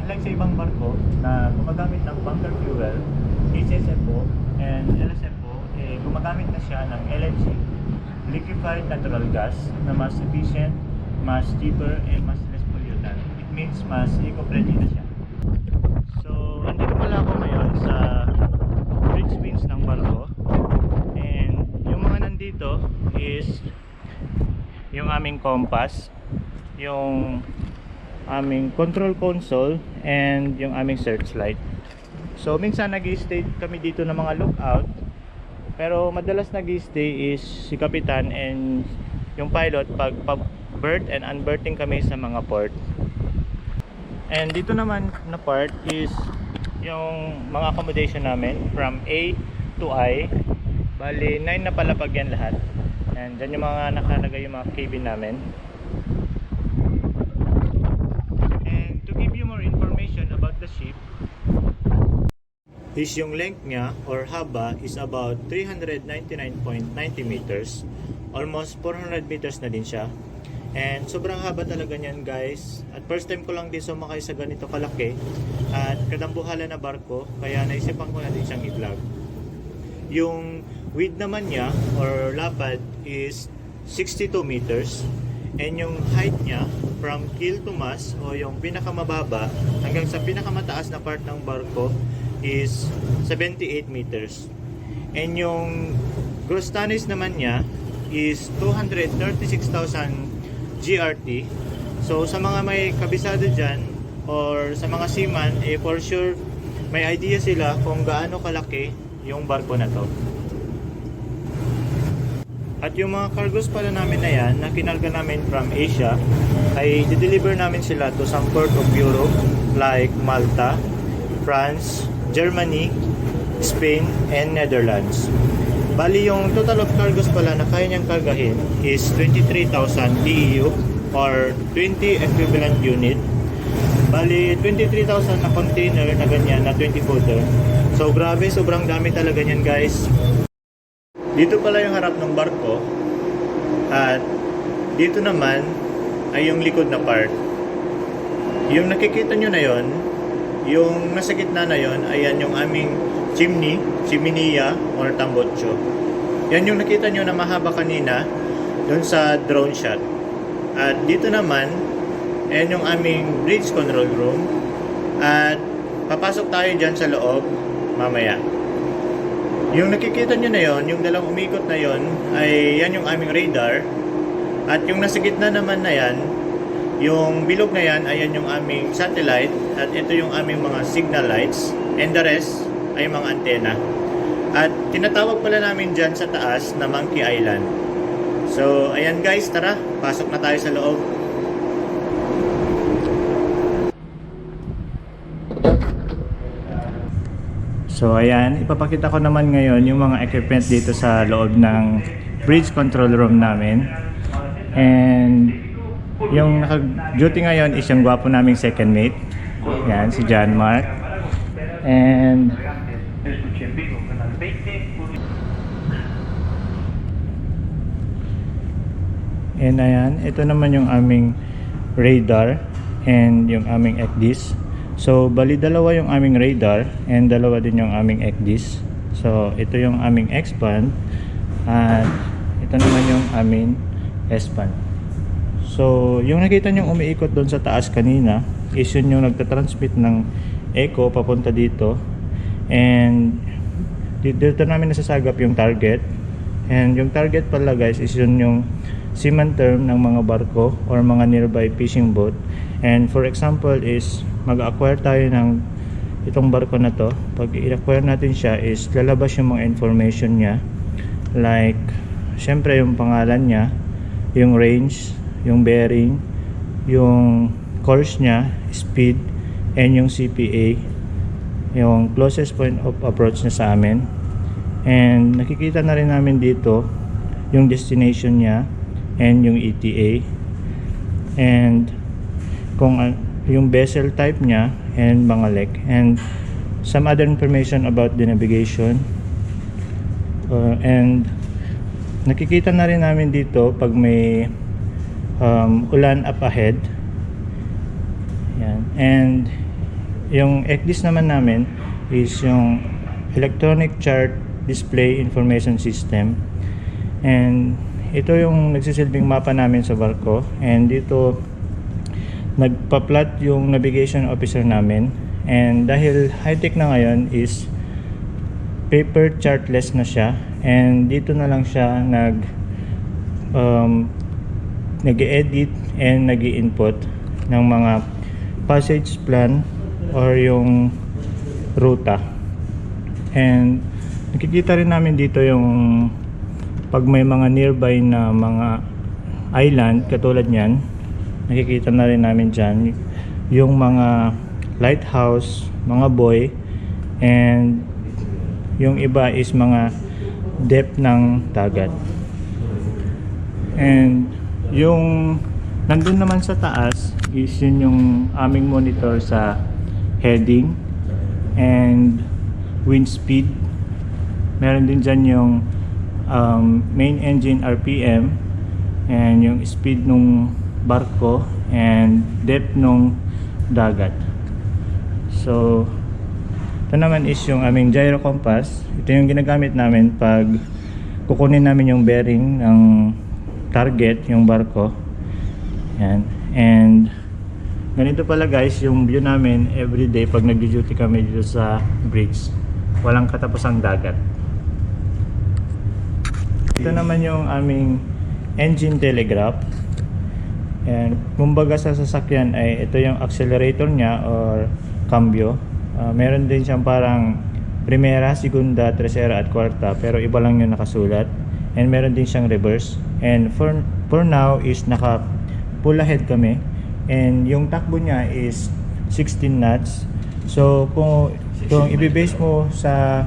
unlike sa ibang barko na gumagamit ng bunker fuel, HSFO and LSFO, gumagamit na siya ng LNG, liquefied natural gas, na mas efficient, mas cheaper, and mas less pollutant. It means mas eco-friendly na siya. So, andito pala ako ngayon sa bridge pins ng barko, and yung mga nandito is yung aming compass, yung aming control console, and yung aming searchlight. So minsan nag-i-stay kami dito ng mga lookout, pero madalas nag-i-stay is si kapitan and yung pilot pag berth and unberthing kami sa mga port. And dito naman na part is yung mga accommodation namin from A to I. Bali 9 na palapag yan lahat. And dyan yung mga nakalagay yung mga cabin namin. And to give you more information about the ship, is yung length niya or haba is about 399.90 meters. Almost 400 meters na din siya. And sobrang haba talaga niyan, guys. At first time ko lang din sumakay sa ganito kalaki at kadambuhala na barko, kaya naisipan ko na din siyang i-vlog. Yung width naman niya or lapad is 62 meters, and yung height niya from keel to mast o yung pinakamababa hanggang sa pinakamataas na part ng barko is 78 meters. And yung gross tonnage naman niya is 236,000 GRT. So sa mga may kabisado dyan or sa mga seaman, for sure may idea sila kung gaano kalaki yung barko na to. At yung mga cargos pala namin na yan na kinarga namin from Asia ay dideliver namin sila to some port of Europe like Malta, France, Germany, Spain, and Netherlands. Bali yung total of cargos pala na kaya niyang kargahin is 23,000 TEU or 20 equivalent unit. Bali 23,000 na container na ganyan na 20 footer. So grabe, sobrang dami talaga niyan, guys. Dito pala yung harap ng barko, at dito naman ay yung likod na part. Yung nakikita nyo na yon, yung nasa gitna na yon, ayan yung aming chimney, chiminea or tambotso. Yan yung nakita nyo na mahaba kanina dun sa drone shot. At dito naman, ayan yung aming bridge control room, at papasok tayo dyan sa loob mamaya. Yung nakikita nyo na yon, yung dalawang umikot na yon, ay yan yung aming radar. At yung nasa gitna naman na yan, yung bilog na yan, ay yan yung aming satellite. At ito yung aming mga signal lights. And the rest ay mga antena. At tinatawag pala namin dyan sa taas na Monkey Island. So ayan, guys, tara, pasok na tayo sa loob. So ayan, ipapakita ko naman ngayon yung mga equipment dito sa loob ng bridge control room namin. And yung naka-duty ngayon is yung gwapo naming second mate. Yan, si John Mark. And ayan, ito naman yung aming radar and yung aming ECDIS. So bali dalawa yung aming radar and dalawa din yung aming ECDIS. So ito yung aming X-band at ito naman yung aming S-band. So yung nakita nyo umiikot doon sa taas kanina is yun yung nagtatransmit ng echo papunta dito, and dito namin nasasagap yung target. And yung target pala, guys, is yun yung seaman term ng mga barko or mga nearby fishing boat. And for example is mag-acquire tayo ng itong barko na to. Pag i-acquire natin siya is lalabas yung mga information niya, like syempre yung pangalan niya, yung range, yung bearing, yung course niya, speed, and yung CPA, yung closest point of approach na sa amin. And nakikita na rin namin dito yung destination niya and yung ETA, and kung yung vessel type niya and mga lek, and some other information about the navigation. And nakikita na rin namin dito pag may ulan up ahead. Yan. And yung ECDIS naman namin is yung Electronic Chart Display Information System. And ito yung nagsisilbing mapa namin sa barko. And dito nagpa-plot yung navigation officer namin. And dahil high-tech na ngayon is paper chartless na siya. And dito na lang siya nag-edit and nag-input ng mga passage plan or yung ruta. And nakikita rin namin dito yung pag may mga nearby na mga island katulad niyan, nakikita na rin namin dyan yung mga lighthouse, mga buoy, and yung iba is mga depth ng dagat. And yung nandun naman sa taas is yun yung aming monitor sa heading and wind speed. Meron din dyan yung main engine RPM and yung speed nung barko and depth nung dagat. So ito naman is yung aming gyro compass. Ito yung ginagamit namin pag kukunin namin yung bearing ng target, yung barko. Yan. And ganito pala guys yung view namin everyday pag nag-duty kami dito sa bridge. Walang katapusang dagat. Ito naman yung aming engine telegraph. And kumbaga sa sasakyan ay ito yung accelerator niya or cambio. Meron din siyang parang primera, segunda, tercera at kwarta, pero iba lang yung nakasulat. And meron din siyang reverse. And for now is naka full ahead kami. And yung takbo niya is 16 knots. So kung i-base mo sa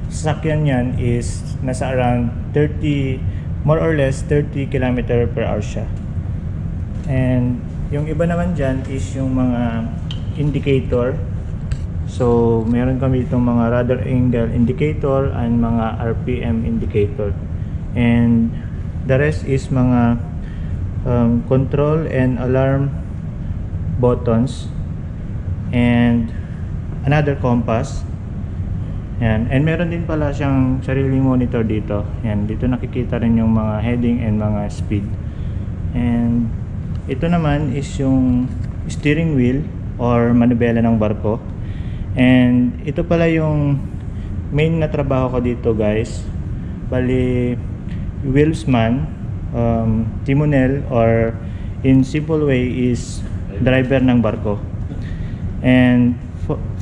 sasakyan niyan is nasa around 30, more or less 30 km per hour siya. And yung iba naman dyan is yung mga indicator. So meron kami itong mga rudder angle indicator and mga RPM indicator. And the rest is mga control and alarm buttons and another compass. Yan. And meron din pala siyang sariling monitor dito. Yan. Dito nakikita rin yung mga heading and mga speed. And ito naman is yung steering wheel or manubela ng barko. And ito pala yung main na trabaho ko dito guys. Bali wheelsman, timonel, or in simple way is driver ng barko. And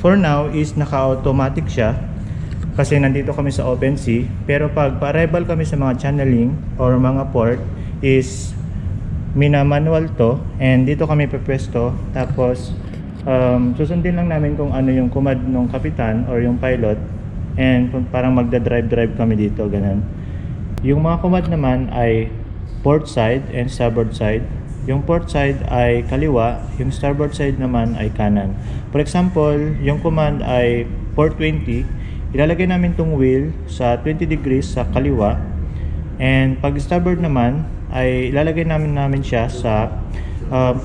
for now is naka-automatic siya kasi nandito kami sa open sea. Pero pag pa-arrival kami sa mga channeling or mga port is mina-manual to, and dito kami pepwesto. Tapos susundin lang namin kung ano yung command ng kapitan or yung pilot, and parang magda-drive kami dito, ganun. Yung mga command naman ay port side and starboard side. Yung port side ay kaliwa, yung starboard side naman ay kanan. For example, yung command ay port 20, ilalagay namin tong wheel sa 20 degrees sa kaliwa, and pag starboard naman ay ilalagay namin siya sa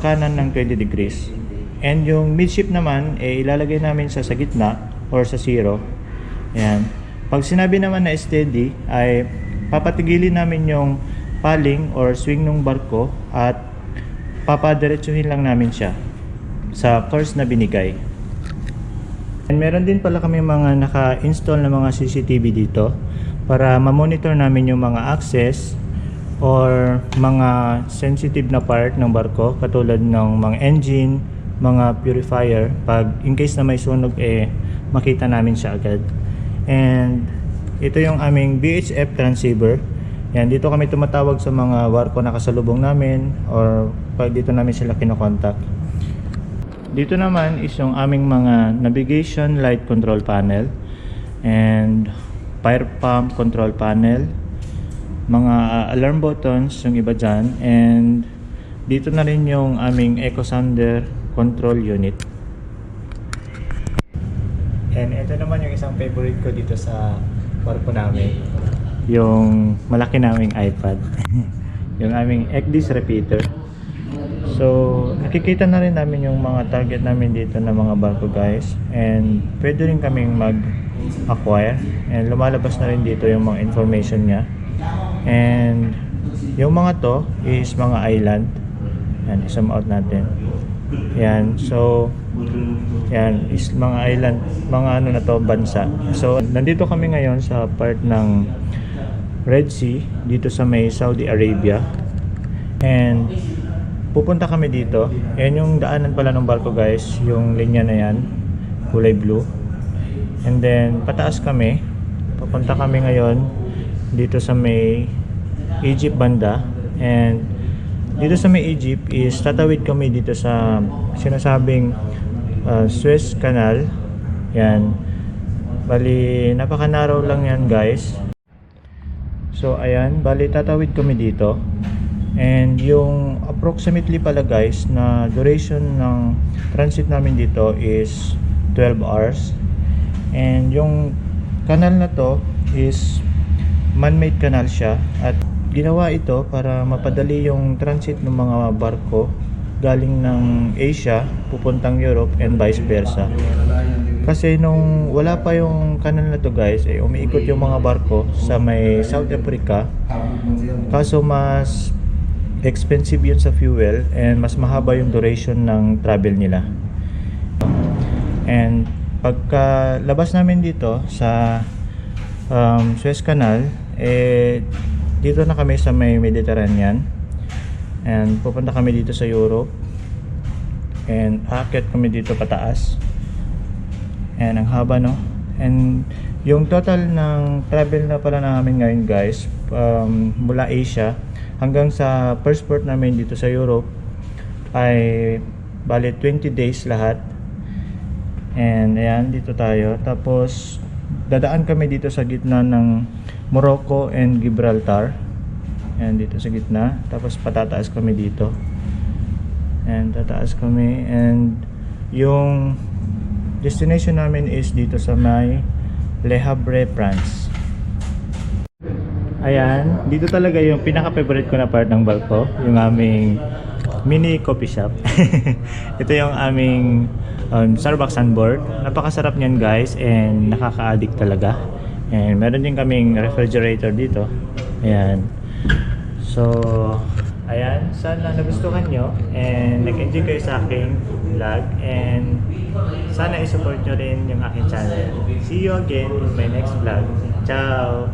kanan ng 20 degrees. And yung midship naman ay ilalagay namin sa gitna or sa zero. Ayan. Pag sinabi naman na steady ay papatigilin namin yung paling or swing ng barko at papadiretsuhin lang namin siya sa course na binigay. And meron din pala kami mga naka-install na mga CCTV dito para ma-monitor namin yung mga access or mga sensitive na part ng barko katulad ng mga engine, mga purifier. Pag in case na may sunog makita namin siya agad. And ito yung aming VHF transceiver. Yan, dito kami tumatawag sa mga barko na kasalubong namin or pag dito namin sila kinokontak. Dito naman is yung aming mga navigation light control panel and fire pump control panel, mga alarm buttons yung iba dyan, and dito na rin yung aming echo sounder control unit. And ito naman yung isang favorite ko dito sa barko namin, yung malaki naming iPad. Yung aming ECDIS repeater. So, nakikita na rin namin yung mga target namin dito na mga barko guys. And pwede rin kaming mag-acquire. And lumalabas na rin dito yung mga information niya. And yung mga to is mga island. Yan, isum out natin. Yan, so yan is mga island, mga ano na to, bansa. So, nandito kami ngayon sa part ng Red Sea, dito sa may Saudi Arabia. And pupunta kami dito. Yan yung daanan pala ng barko guys, yung linya na yan, kulay blue. And then pataas kami, papunta kami ngayon dito sa may Egypt banda. And dito sa may Egypt is tatawid kami dito sa sinasabing Suez Canal. Yan, bali napaka-narrow lang yan guys. So ayan, bali tatawid kami dito. And yung approximately pala guys na duration ng transit namin dito is 12 hours. And yung kanal na to is man-made canal siya, at ginawa ito para mapadali yung transit ng mga barko galing ng Asia pupuntang Europe and vice versa. Kasi nung wala pa yung kanal na to guys, umiikot yung mga barko sa may South Africa, kaso mas expensive yun sa fuel and mas mahaba yung duration ng travel nila. And pagka labas namin dito sa Suez Canal, dito na kami sa may Mediterranean. And pupunta kami dito sa Europe. And aakyat kami dito pataas. And ang haba, no? And yung total ng travel na pala namin ngayon guys, mula Asia hanggang sa first port namin dito sa Europe ay bali 20 days lahat. And ayan, dito tayo. Tapos dadaan kami dito sa gitna ng Morocco and Gibraltar. Ayan, dito sa gitna. Tapos patataas kami dito. And tataas kami. And yung destination namin is dito sa may Le Havre, France. Ayan, dito talaga yung pinaka-favorite ko na part ng barko, yung aming mini coffee shop. Ito yung aming Starbucks on board. Napakasarap niyan guys, and nakaka-addict talaga. And meron din kaming refrigerator dito. Ayan. So, ayan, sana nagustuhan nyo and nag-enjoy kayo sa aking vlog, and sana i-support nyo rin yung aking channel. See you again in my next vlog. Ciao!